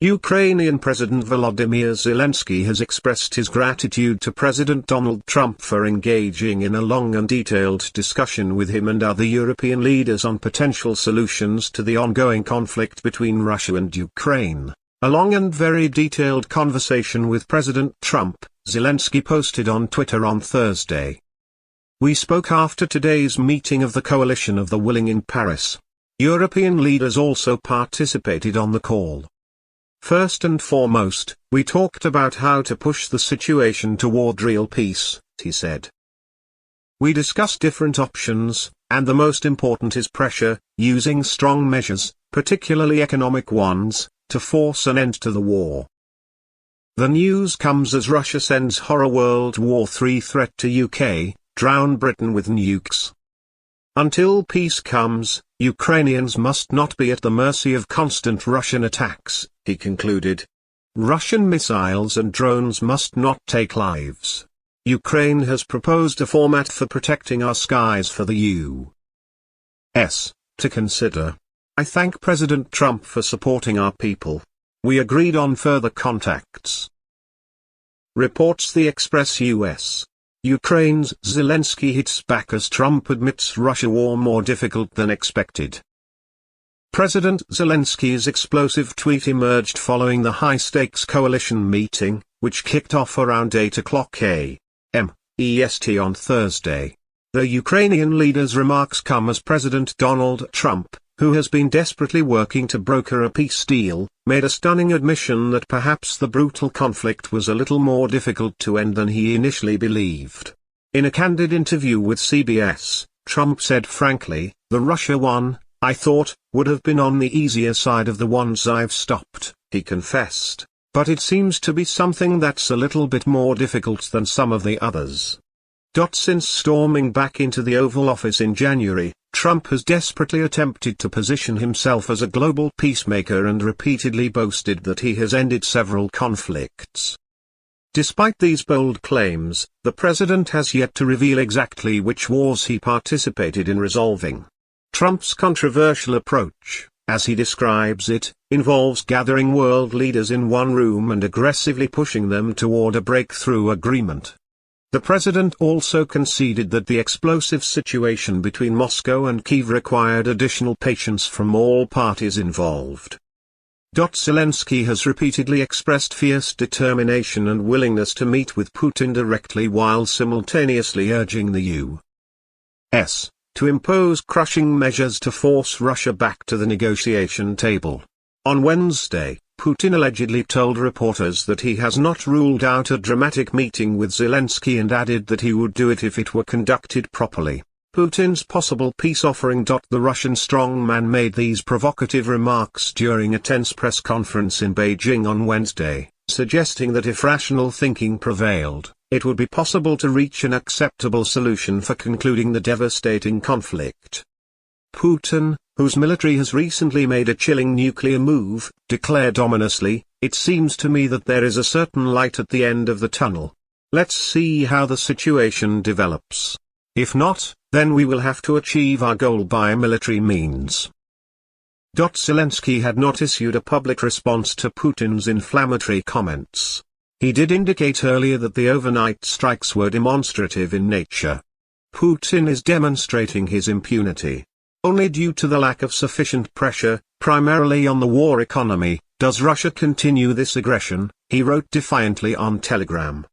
Ukrainian President Volodymyr Zelensky has expressed his gratitude to President Donald Trump for engaging in a long and detailed discussion with him and other European leaders on potential solutions to the ongoing conflict between Russia and Ukraine. A long and very detailed conversation with President Trump, Zelensky posted on Twitter on Thursday. We spoke after today's meeting of the Coalition of the Willing in Paris. European leaders also participated on the call. First and foremost, we talked about how to push the situation toward real peace, he said. We discussed different options, and the most important is pressure, using strong measures, particularly economic ones, to force an end to the war. The news comes as Russia sends horror World War III threat to UK, drown Britain with nukes. Until peace comes, Ukrainians must not be at the mercy of constant Russian attacks, he concluded. Russian missiles and drones must not take lives. Ukraine has proposed a format for protecting our skies for the U.S. to consider. I thank President Trump for supporting our people. We agreed on further contacts. Reports the Express US. Ukraine's Zelensky hits back as Trump admits Russia war more difficult than expected. President Zelensky's explosive tweet emerged following the high-stakes coalition meeting, which kicked off around 8 o'clock a.m. EST on Thursday. The Ukrainian leader's remarks come as President Donald Trump, who has been desperately working to broker a peace deal, made a stunning admission that perhaps the brutal conflict was a little more difficult to end than he initially believed. In a candid interview with CBS, Trump said frankly, "The Russia one, I thought, would have been on the easier side of the ones I've stopped," he confessed. "But it seems to be something that's a little bit more difficult than some of the others." Since storming back into the Oval Office in January, Trump has desperately attempted to position himself as a global peacemaker and repeatedly boasted that he has ended several conflicts. Despite these bold claims, the president has yet to reveal exactly which wars he participated in resolving. Trump's controversial approach, as he describes it, involves gathering world leaders in one room and aggressively pushing them toward a breakthrough agreement. The president also conceded that the explosive situation between Moscow and Kyiv required additional patience from all parties involved. Zelensky has repeatedly expressed fierce determination and willingness to meet with Putin directly while simultaneously urging the U.S. to impose crushing measures to force Russia back to the negotiation table. On Wednesday, Putin allegedly told reporters that he has not ruled out a dramatic meeting with Zelensky and added that he would do it if it were conducted properly. Putin's possible peace offering. The Russian strongman made these provocative remarks during a tense press conference in Beijing on Wednesday, suggesting that if rational thinking prevailed, it would be possible to reach an acceptable solution for concluding the devastating conflict. Putin, whose military has recently made a chilling nuclear move, declared ominously, "It seems to me that there is a certain light at the end of the tunnel. Let's see how the situation develops. If not, then we will have to achieve our goal by military means." Zelensky had not issued a public response to Putin's inflammatory comments. He did indicate earlier that the overnight strikes were demonstrative in nature. Putin is demonstrating his impunity. Only due to the lack of sufficient pressure, primarily on the war economy, does Russia continue this aggression, he wrote defiantly on Telegram.